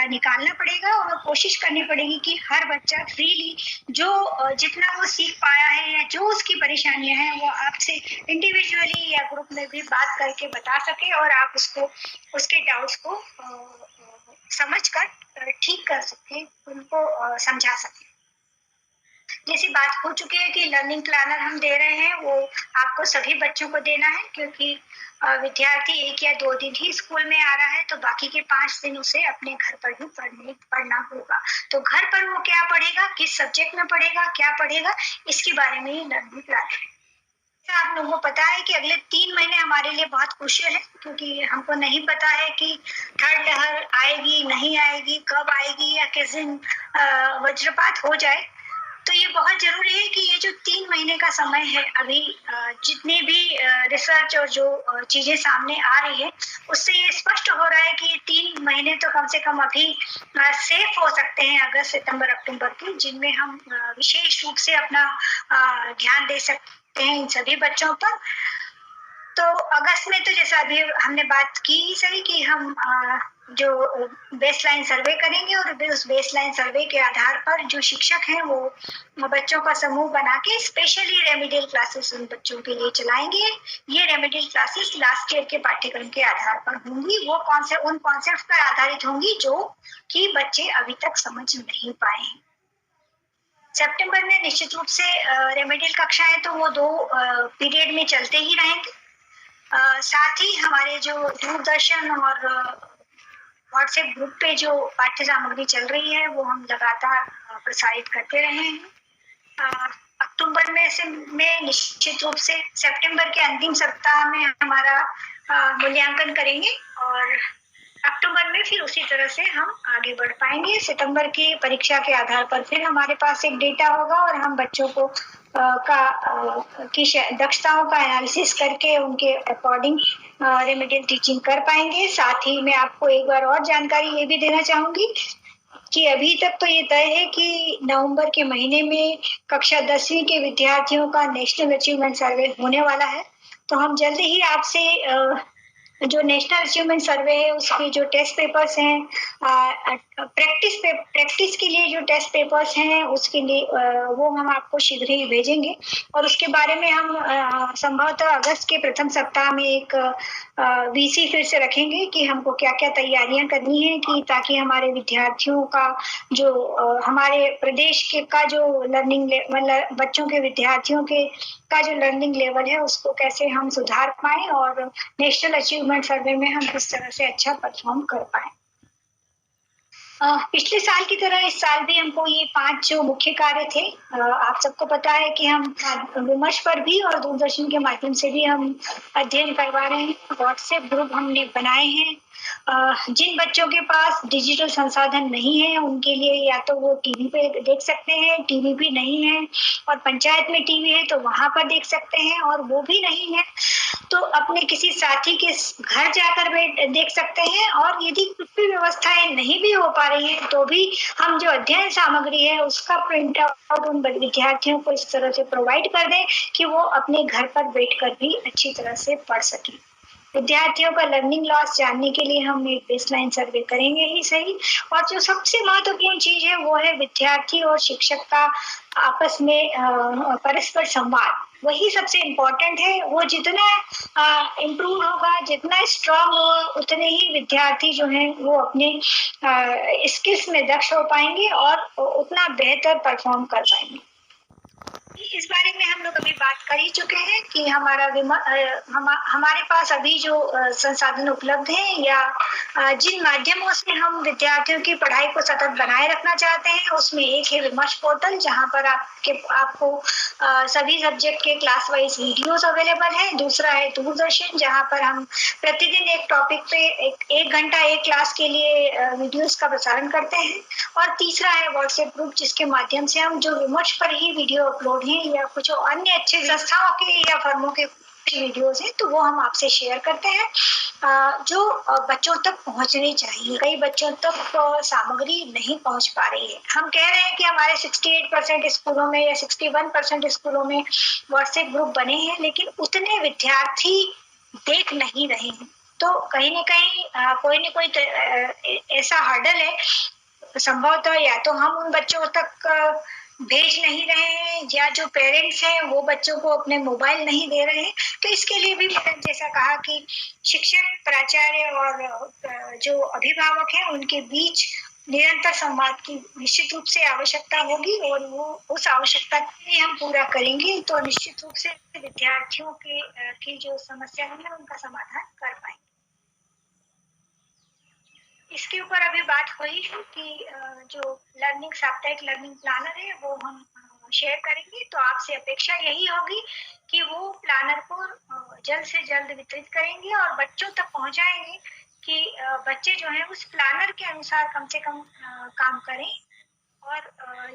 निकालना पड़ेगा और कोशिश करनी पड़ेगी कि हर बच्चा फ्रीली जो जितना वो सीख पाया है या जो उसकी परेशानियां हैं वो आपसे इंडिविजुअली या ग्रुप में भी बात करके बता सके और आप उसके डाउट्स को समझकर ठीक कर सके, उनको समझा सके। जैसी बात हो चुकी है कि लर्निंग प्लानर हम दे रहे हैं, वो आपको सभी बच्चों को देना है, क्योंकि विद्यार्थी 1 या 2 दिन ही स्कूल में आ रहा है तो बाकी के 5 दिन उसे अपने घर पर ही पढ़ना होगा। तो घर पर वो क्या पढ़ेगा, किस सब्जेक्ट में पढ़ेगा, क्या पढ़ेगा, इसके बारे में ही लर्निंग प्लानर है। आप लोगों को पता है कि अगले 3 महीने हमारे लिए बहुत क्रूशियल है, क्योंकि हमको नहीं पता है कि थर्ड लहर आएगी नहीं आएगी, कब आएगी या किस दिन वज्रपात हो जाए। तो ये बहुत जरूरी है कि ये जो 3 महीने का समय है, अभी जितनी भी रिसर्च और जो चीजें सामने आ रही है उससे ये स्पष्ट हो रहा है कि ये 3 महीने तो कम से कम अभी सेफ हो सकते हैं, अगस्त, सितंबर, अक्टूबर के, जिनमें हम विशेष रूप से अपना ध्यान दे सकते हैं इन सभी बच्चों पर। तो अगस्त में तो जैसा अभी हमने बात की ही सही कि हम जो बेसलाइन सर्वे करेंगे और उस बेसलाइन सर्वे के आधार पर जो शिक्षक हैं वो बच्चों का समूह बना के स्पेशली रेमेडियल क्लासेस उन बच्चों के लिए चलाएंगे। ये रेमेडियल क्लासेस लास्ट ईयर के पाठ्यक्रम के आधार पर होंगी, वो उन कॉन्सेप्ट पर आधारित होंगी जो कि बच्चे अभी तक समझ नहीं पाए हैं। सितंबर में निश्चित रूप से रेमेडियल कक्षाएं तो वो 2 पीरियड में चलते ही रहेंगे। साथ ही हमारे जो दूरदर्शन और व्हाट्सएप ग्रुप पे जो पाठ्य सामग्री चल रही है वो हम लगातार प्रसारित करते रहे हैं। अक्टूबर में निश्चित रूप से सितंबर के अंतिम सप्ताह में हमारा मूल्यांकन करेंगे और अक्टूबर में फिर उसी तरह से हम आगे बढ़ पाएंगे। सितंबर की परीक्षा के आधार पर फिर हमारे पास एक डेटा होगा और हम बच्चों को की दक्षताओं का एनालिसिस करके उनके अकॉर्डिंग रेमेडियल टीचिंग कर पाएंगे। साथ ही मैं आपको एक बार और जानकारी ये भी देना चाहूंगी कि अभी तक तो ये तय है कि नवंबर के महीने में कक्षा 10वीं के विद्यार्थियों का नेशनल अचीवमेंट सर्वे होने वाला है। तो हम जल्दी ही आपसे जो नेशनल अचीवमेंट सर्वे है उसके जो टेस्ट पेपर्स हैं, प्रैक्टिस के लिए जो टेस्ट पेपर्स हैं उसके लिए वो हम आपको शीघ्र ही भेजेंगे और उसके बारे में हम संभवतः अगस्त के प्रथम सप्ताह में एक वीसी फिर से रखेंगे कि हमको क्या क्या तैयारियां करनी है कि ताकि हमारे विद्यार्थियों का जो हमारे प्रदेश के का जो लर्निंग मतलब बच्चों के विद्यार्थियों के का जो लर्निंग लेवल है उसको कैसे हम सुधार पाएं और नेशनल अचीवमेंट सर्वे में हम किस तरह से अच्छा परफॉर्म कर पाएं। पिछले साल की तरह इस साल भी हमको ये 5 जो मुख्य कार्य थे, आप सबको पता है कि हम विमर्श पर भी और दूरदर्शन के माध्यम से भी हम अध्ययन करवा रहे हैं। व्हाट्सएप ग्रुप हमने बनाए हैं। जिन बच्चों के पास डिजिटल संसाधन नहीं है उनके लिए या तो वो टीवी पे देख सकते हैं, टीवी भी नहीं है और पंचायत में टीवी है तो वहां पर देख सकते हैं, और वो भी नहीं है तो अपने किसी साथी के घर जाकर देख सकते हैं। और यदि कुछ भी व्यवस्थाएं नहीं भी हो पा रही हैं तो भी हम जो अध्ययन सामग्री है उसका प्रिंट आउट उन विद्यार्थियों को इस तरह से प्रोवाइड कर दें कि वो अपने घर पर बैठकर भी अच्छी तरह से पढ़ सकें। विद्यार्थियों का लर्निंग लॉस जानने के लिए हम एक बेसलाइन सर्वे करेंगे ही सही। और जो सबसे महत्वपूर्ण चीज है वो है विद्यार्थी और शिक्षक का आपस में परस्पर संवाद। वही सबसे इम्पोर्टेंट है। वो जितना इम्प्रूव होगा, जितना स्ट्रांग होगा, उतने ही विद्यार्थी जो हैं वो अपने स्किल्स में दक्ष हो पाएंगे और उतना बेहतर परफॉर्म कर पाएंगे। इस बारे में हम लोग अभी बात कर ही चुके हैं कि हमारे पास अभी जो संसाधन उपलब्ध हैं या जिन माध्यमों से हम विद्यार्थियों की पढ़ाई को सतत बनाए रखना चाहते हैं, उसमें एक है विमर्श पोर्टल, जहां पर आपको सभी सब्जेक्ट के क्लास वाइज वीडियोस अवेलेबल है। दूसरा है दूरदर्शन, जहां पर हम प्रतिदिन एक टॉपिक पे एक घंटा एक क्लास के लिए वीडियोस का प्रसारण करते हैं। और तीसरा है व्हाट्सएप ग्रुप, जिसके माध्यम से हम जो विमर्श पर ही वीडियो अपलोड हैं या कुछ अन्य अच्छे संस्थाओं के या फर्मों के वीडियोस हैं तो वो हम आपसे शेयर करते हैं जो बच्चों तक पहुंचनी चाहिए। कई बच्चों तक सामग्री नहीं पहुंच पा रही है। हम कह रहे हैं कि हमारे 68% स्कूलों में या 61% स्कूलों में व्हाट्सएप ग्रुप बने हैं, लेकिन उतने विद्यार्थी देख नहीं रहे हैं। तो कहीं न कहीं कोई न कोई ऐसा हर्डल है। संभवतः या तो हम उन बच्चों तक भेज नहीं रहे हैं या जो पेरेंट्स हैं वो बच्चों को अपने मोबाइल नहीं दे रहे हैं। तो इसके लिए भी मैंने जैसा कहा कि शिक्षक, प्राचार्य और जो अभिभावक हैं उनके बीच निरंतर संवाद की निश्चित रूप से आवश्यकता होगी और वो उस आवश्यकता के हम पूरा करेंगे तो निश्चित रूप से विद्यार्थियों की जो समस्या है उनका समाधान कर पाएंगे। इसके ऊपर अभी बात हुई है कि जो साप्ताहिक लर्निंग प्लानर है वो हम शेयर करेंगे। तो आपसे अपेक्षा यही होगी कि वो प्लानर को जल्द से जल्द वितरित करेंगे और बच्चों तक पहुंचाएंगे कि बच्चे जो हैं उस प्लानर के अनुसार कम से कम काम करें। और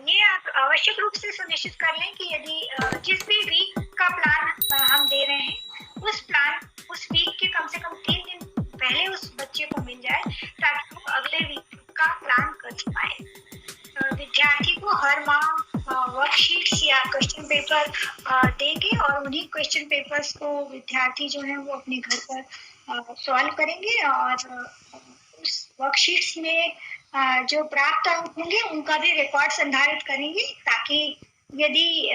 ये आप आवश्यक रूप से सुनिश्चित कर लें कि यदि जिस भी वीक का प्लान हम दे रहे हैं उस वीक के कम से कम 3 दिन पहले उस बच्चे को मिल जाए ताकि वो अगले वीक का प्लान कर पाए। विद्यार्थी को हर माह वर्कशीट्स या क्वेश्चन पेपर देंगे और उन्हीं क्वेश्चन पेपर्स को विद्यार्थी जो है वो अपने घर पर सॉल्व करेंगे और उस वर्कशीट्स में जो प्राप्त अंक होंगे उनका भी रिकॉर्ड संधारित करेंगे ताकि यदि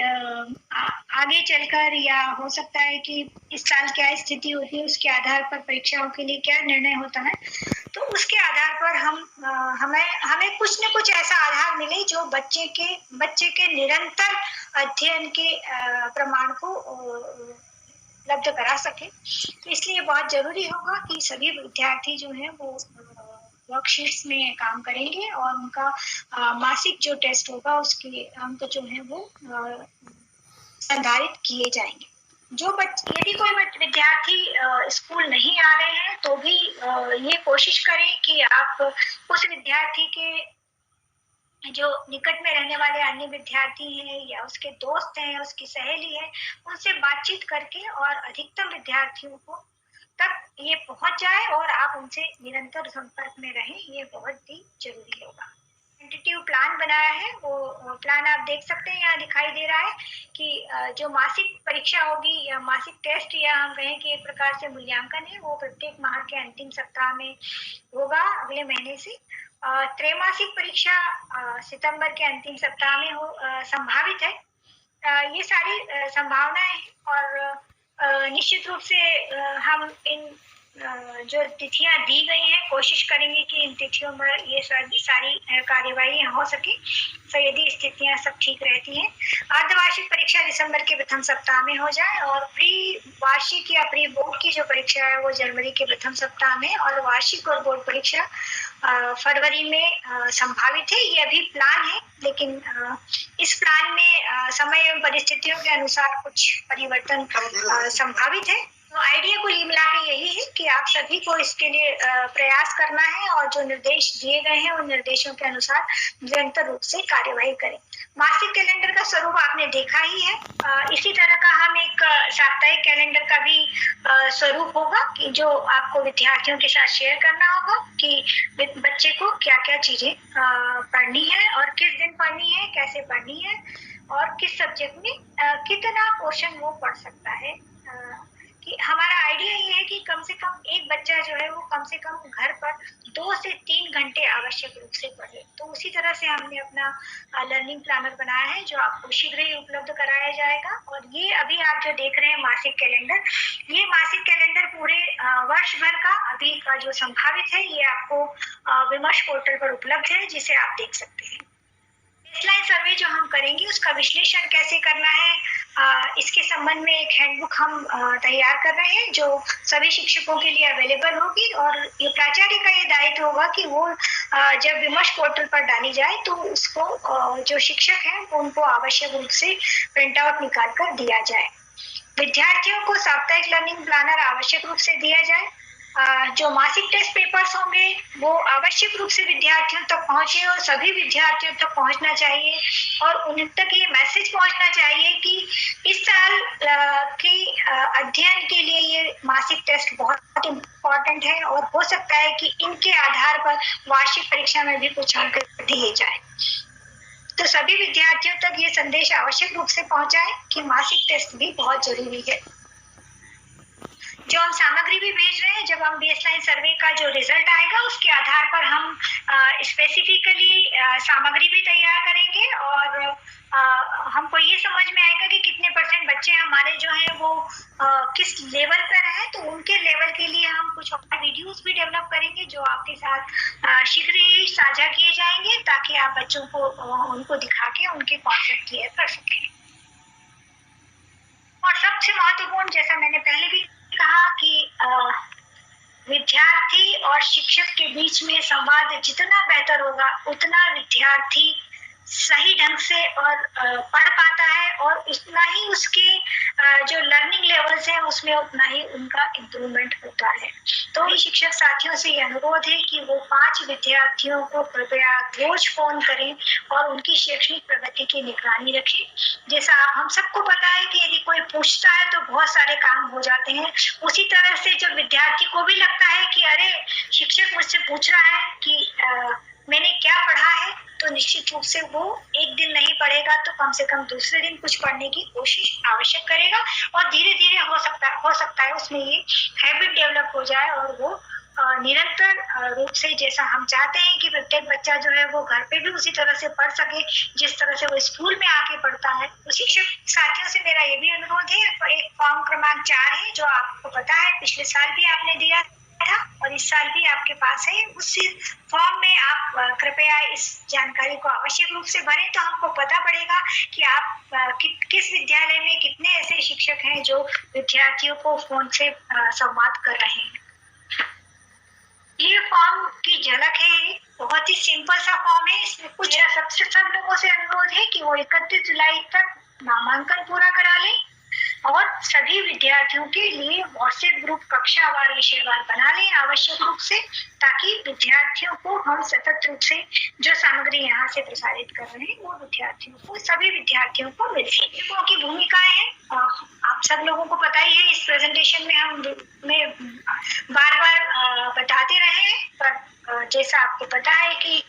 आगे चलकर या हो सकता है कि इस साल क्या स्थिति होती है उसके आधार पर परीक्षाओं के लिए क्या निर्णय होता है तो उसके आधार पर हमें कुछ न कुछ ऐसा आधार मिले जो बच्चे के निरंतर अध्ययन के प्रमाण को उपलब्ध करा सके। तो इसलिए बहुत जरूरी होगा कि सभी विद्यार्थी जो हैं वो वर्कशीट्स में काम करेंगे और उनका मासिक जो टेस्ट होगा उसके अंक जो है वो संधारित किए जाएंगे। यदि कोई विद्यार्थी स्कूल नहीं आ रहे हैं तो भी ये कोशिश करें कि आप उस विद्यार्थी के जो निकट में रहने वाले अन्य विद्यार्थी हैं या उसके दोस्त हैं, उसकी सहेली है, उनसे बातचीत करके और अधिकतम विद्यार्थियों को तक ये पहुंच जाए और आप उनसे निरंतर संपर्क में रहें। ये बहुत ही जरूरी होगा। टेंटेटिव प्लान बनाया है, वो प्लान आप देख सकते हैं यहाँ दिखाई दे रहा है कि जो मासिक परीक्षा होगी या मासिक टेस्ट या हम कहें कि एक प्रकार से मूल्यांकन है वो प्रत्येक माह के अंतिम सप्ताह में होगा अगले महीने से। त्रैमासिक परीक्षा सितंबर के अंतिम सप्ताह में संभावित है। ये सारी संभावनाएं हैं और निश्चित रूप से हम इन जो तिथियां दी गई हैं कोशिश करेंगे कि इन तिथियों में ये सारी कार्यवाही हो सके। तो यदि स्थितियां सब ठीक रहती हैं अर्धवार्षिक परीक्षा दिसंबर के प्रथम सप्ताह में हो जाए और प्री वार्षिक या प्री बोर्ड की जो परीक्षा है वो जनवरी के प्रथम सप्ताह में और वार्षिक और बोर्ड परीक्षा फरवरी में संभावित है। ये अभी प्लान है लेकिन इस प्लान में समय एवं परिस्थितियों के अनुसार कुछ परिवर्तन संभावित है। तो आइडिया को मिला के यही है कि आप सभी को इसके लिए प्रयास करना है और जो निर्देश दिए गए हैं उन निर्देशों के अनुसार निरंतर रूप से कार्यवाही करें। मासिक कैलेंडर का स्वरूप आपने देखा ही है। इसी तरह का हम एक साप्ताहिक कैलेंडर का भी स्वरूप होगा कि जो आपको विद्यार्थियों के साथ शेयर करना होगा कि बच्चे को क्या-क्या चीजें पढ़नी है और किस दिन पढ़नी है, कैसे पढ़नी है और किस सब्जेक्ट में कितना पोर्शन वो पढ़ सकता है। कि हमारा आइडिया ये है कि कम से कम एक बच्चा जो है वो कम से कम घर पर 2 से 3 घंटे आवश्यक रूप से पढ़े। तो उसी तरह से हमने अपना लर्निंग प्लानर बनाया है जो आपको शीघ्र ही उपलब्ध कराया जाएगा। और ये अभी आप जो देख रहे हैं मासिक कैलेंडर, ये मासिक कैलेंडर पूरे वर्ष भर का अभी का जो संभावित है ये आपको विमर्श पोर्टल पर उपलब्ध है, जिसे आप देख सकते हैं। बेसलाइन सर्वे जो हम करेंगे उसका विश्लेषण कैसे करना है, इसके संबंध में एक हैंडबुक हम तैयार कर रहे हैं जो सभी शिक्षकों के लिए अवेलेबल होगी। और ये प्राचार्य का ये दायित्व होगा कि वो जब विमर्श पोर्टल पर डाली जाए तो उसको जो शिक्षक हैं उनको आवश्यक रूप से प्रिंट आउट निकाल कर दिया जाए। विद्यार्थियों को साप्ताहिक लर्निंग प्लानर आवश्यक रूप से दिया जाए। जो मासिक टेस्ट पेपर्स होंगे वो आवश्यक रूप से विद्यार्थियों तक पहुंचे और सभी विद्यार्थियों तक पहुंचना चाहिए और उन तक ये मैसेज पहुंचना चाहिए कि इस साल के अध्ययन के लिए ये मासिक टेस्ट बहुत इम्पोर्टेंट है और हो सकता है कि इनके आधार पर वार्षिक परीक्षा में भी कुछ अंक दिए जाए। तो सभी विद्यार्थियों तक ये संदेश आवश्यक रूप से पहुंचाए कि मासिक टेस्ट भी बहुत जरूरी है। जो हम सामग्री भी भेज रहे हैं, जब हम बेसलाइन सर्वे का जो रिजल्ट आएगा उसके आधार पर हम स्पेसिफिकली सामग्री भी तैयार करेंगे और हमको ये समझ में आएगा कि कितने % बच्चे हमारे जो हैं वो किस लेवल पर हैं। तो उनके लेवल के लिए हम कुछ और वीडियोस भी डेवलप करेंगे जो आपके साथ शीघ्र ही साझा किए जाएंगे ताकि आप बच्चों को उनको दिखा के उनके कॉन्सेप्ट क्लियर कर सकें। और सबसे महत्वपूर्ण, जैसा मैंने पहले भी कहा कि विद्यार्थी और शिक्षक के बीच में संवाद जितना बेहतर होगा उतना विद्यार्थी सही ढंग से और पढ़ पाता है और उतना ही उसके जो लर्निंग लेवल्स हैं उसमें उतना ही उनका इम्प्रूवमेंट होता है। तो ही शिक्षक साथियों से ये अनुरोध है कि वो 5 विद्यार्थियों को कृपया रोज फोन करें और उनकी शैक्षणिक प्रगति की निगरानी रखें। जैसा आप हम सबको पता है कि यदि कोई पूछता है तो बहुत सारे काम हो जाते हैं, उसी तरह से जब विद्यार्थी को भी लगता है कि अरे शिक्षक मुझसे पूछ रहा है कि मैंने क्या पढ़ा है, तो निश्चित रूप से वो एक दिन नहीं पढ़ेगा तो कम से कम दूसरे दिन कुछ पढ़ने की कोशिश आवश्यक करेगा और धीरे धीरे हो सकता है उसमें ये हैबिट डेवलप हो जाए और वो निरंतर रूप से, जैसा हम चाहते हैं कि प्रत्येक बच्चा जो है वो घर पे भी उसी तरह से पढ़ सके जिस तरह से वो स्कूल में आके पढ़ता है। तो शिक्षक साथियों से मेरा ये भी अनुरोध है, एक फॉर्म क्रमांक 4 है जो आपको पता है पिछले साल भी आपने दिया था और इस साल भी आपके पास है। उस फॉर्म में आप कृपया इस जानकारी को आवश्यक रूप से भरें तो हमको पता पड़ेगा कि आप किस विद्यालय में कितने ऐसे शिक्षक हैं जो विद्यार्थियों को फोन से संवाद कर रहे हैं। ये फॉर्म की झलक है, बहुत ही सिंपल सा फॉर्म है। इसमें कुछ सबसे सब लोगों से अनुरोध है कि वो 31 जुलाई तक नामांकन पूरा करा लें और सभी विद्यार्थियों के लिए व्हाट्सएप ग्रुप कक्षावार विषयवार बना लें आवश्यक रूप से, ताकि विद्यार्थियों को हम सतत रूप से जो सामग्री यहाँ से प्रसारित कर रहे हैं वो विद्यार्थियों को, सभी विद्यार्थियों को मिल सके। शिक्षकों की भूमिकाएं हैं, आप सब लोगों को पता ही है, इस प्रेजेंटेशन में हम बार बार बताते रहे हैं, पर जैसा आपको पता है कि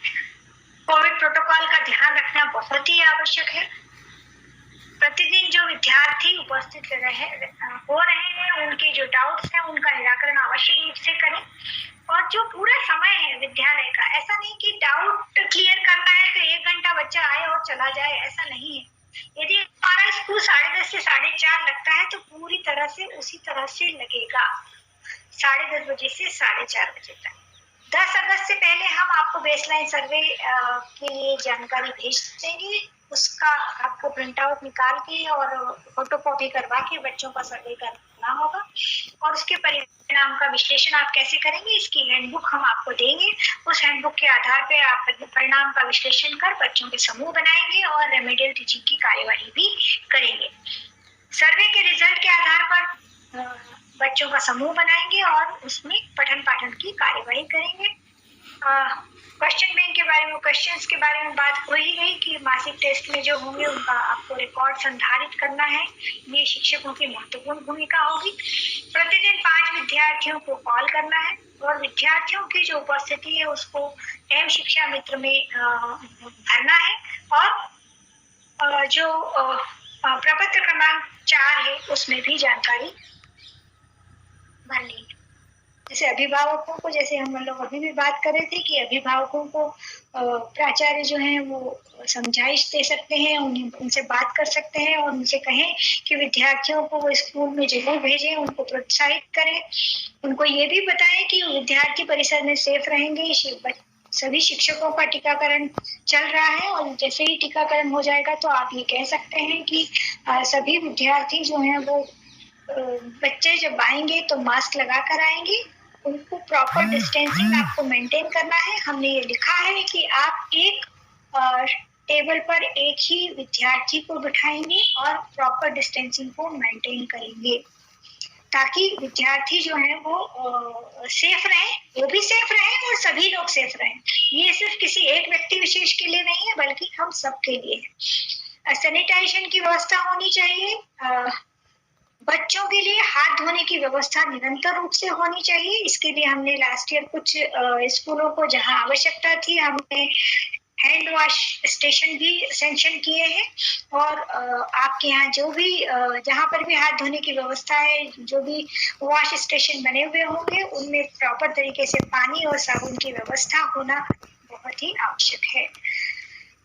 कोविड प्रोटोकॉल का ध्यान रखना बहुत ही आवश्यक है। प्रतिदिन जो विद्यार्थी उपस्थित हो रहे हैं उनके जो डाउट्स हैं उनका निराकरण आवश्यक रूप से करें और जो पूरा समय है विद्यालय का, ऐसा नहीं कि डाउट क्लियर करना है तो 1 घंटा बच्चा आए और चला जाए, ऐसा नहीं है। यदि हमारा स्कूल 10:30 से 4:30 लगता है तो पूरी तरह से उसी तरह से लगेगा 10:30 बजे से 4:30 बजे तक। 10 अगस्त से पहले हम आपको बेसलाइन सर्वे के लिए जानकारी भेज देंगे। उसका आपको प्रिंट आउट निकाल के और फोटोकॉपी करवा के बच्चों का सर्वे करना होगा और उसके परिणाम का विश्लेषण आप कैसे करेंगे इसकी हैंडबुक हम आपको देंगे। उस हैंडबुक के आधार पर आप परिणाम का विश्लेषण कर बच्चों के समूह बनाएंगे और रेमेडियल टीचिंग की कार्यवाही भी करेंगे। सर्वे के रिजल्ट के आधार पर बच्चों का समूह बनाएंगे और उसमें पठन पाठन की कार्यवाही करेंगे। क्वेश्चन बैंक के बारे में, क्वेश्चंस के बारे में बात हो ही गई कि मासिक टेस्ट में जो होंगे उनका आपको रिकॉर्ड संधारित करना है। ये शिक्षकों की महत्वपूर्ण भूमिका होगी। प्रतिदिन 5 विद्यार्थियों को कॉल करना है और विद्यार्थियों की जो उपस्थिति है उसको एम शिक्षा मित्र में भरना है और जो प्रपत्र क्रमांक 4 है उसमें भी जानकारी भरनी है। जैसे अभिभावकों को, जैसे हम लोग अभी भी बात कर रहे थे कि अभिभावकों को प्राचार्य जो हैं वो समझाइश दे सकते हैं, उनसे बात कर सकते हैं और उनसे कहें कि विद्यार्थियों को वो स्कूल में जरूर भेजें, उनको प्रोत्साहित करें, उनको ये भी बताएं कि विद्यार्थी परिसर में सेफ रहेंगे। सभी शिक्षकों का टीकाकरण चल रहा है और जैसे ही टीकाकरण हो जाएगा तो आप ये कह सकते हैं कि सभी विद्यार्थी जो हैं वो बच्चे जब आएंगे तो मास्क लगा कर आएंगे, उनको प्रॉपर डिस्टेंसिंग आपको मेंटेन करना है। हमने ये लिखा है कि आप एक टेबल पर एक ही विद्यार्थी को बिठाएंगे और प्रॉपर डिस्टेंसिंग को मेंटेन करेंगे ताकि विद्यार्थी जो है वो सेफ रहे, वो भी सेफ रहे और सभी लोग सेफ रहें। ये सिर्फ किसी एक व्यक्ति विशेष के लिए नहीं है बल्कि हम सब के लिए है। सैनिटाइजेशन की व्यवस्था होनी चाहिए। बच्चों के लिए हाथ धोने की व्यवस्था निरंतर रूप से होनी चाहिए। इसके लिए हमने लास्ट ईयर कुछ स्कूलों को जहां आवश्यकता थी हमने हैंड वॉश स्टेशन भी सैंक्शन किए हैं और आपके यहाँ जो भी जहाँ पर भी हाथ धोने की व्यवस्था है, जो भी वॉश स्टेशन बने हुए होंगे उनमें प्रॉपर तरीके से पानी और साबुन की व्यवस्था होना बहुत ही आवश्यक है।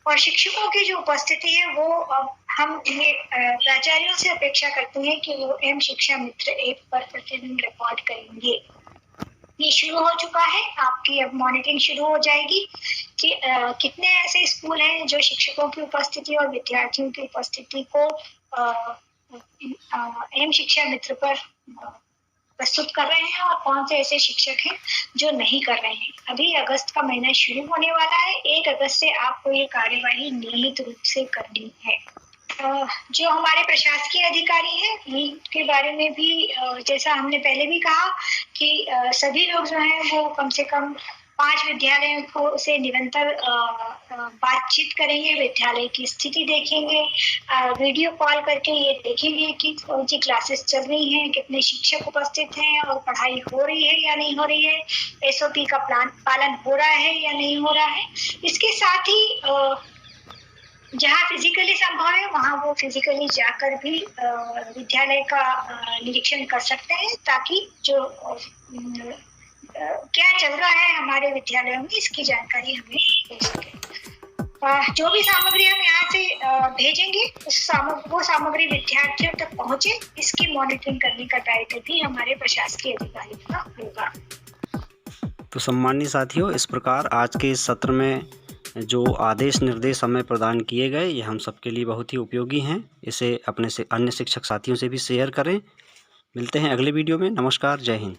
और शिक्षकों की जो उपस्थिति है वो अब हम प्राचार्यों से अपेक्षा करते हैं कि वो एम शिक्षा मित्र ऐप पर प्रतिदिन रिकॉर्ड करेंगे। ये शुरू हो चुका है, आपकी अब मॉनिटरिंग शुरू हो जाएगी कि कितने ऐसे स्कूल हैं जो शिक्षकों की उपस्थिति और विद्यार्थियों की उपस्थिति को एम शिक्षा मित्र पर प्रस्तुत कर रहे हैं और कौन से ऐसे शिक्षक हैं जो नहीं कर रहे हैं। अभी अगस्त का महीना शुरू होने वाला है, 1 अगस्त से आपको ये कार्यवाही नियमित रूप से करनी है। जो हमारे प्रशासकीय अधिकारी हैं उनके बारे में भी जैसा हमने पहले भी कहा कि सभी लोग जो हैं वो कम से कम 5 विद्यालयों को से निरंतर बातचीत करेंगे, विद्यालय की स्थिति देखेंगे, वीडियो कॉल करके ये देखेंगे कि कौन सी क्लासेस चल रही हैं, कितने शिक्षक उपस्थित हैं और पढ़ाई हो रही है या नहीं हो रही है, SOP का पालन हो रहा है या नहीं हो रहा है। इसके साथ ही जहाँ फिजिकली संभव है वहाँ वो फिजिकली जाकर भी विद्यालय का निरीक्षण कर सकते हैं ताकि जो क्या चल रहा है हमारे विद्यालयों में इसकी जानकारी हमें दे सके। जो भी सामग्री हम यहाँ से भेजेंगे वो सामग्री विद्यार्थियों तक पहुँचे, इसकी मॉनिटरिंग करने का दायित्व भी हमारे प्रशासकीय अधिकारी का होगा। तो सम्मानित साथियों, इस प्रकार आज के इस सत्र में जो आदेश निर्देश हमें प्रदान किए गए ये हम सबके लिए बहुत ही उपयोगी हैं। इसे अपने से अन्य शिक्षक साथियों से भी शेयर करें। मिलते हैं अगले वीडियो में। नमस्कार, जय हिंद।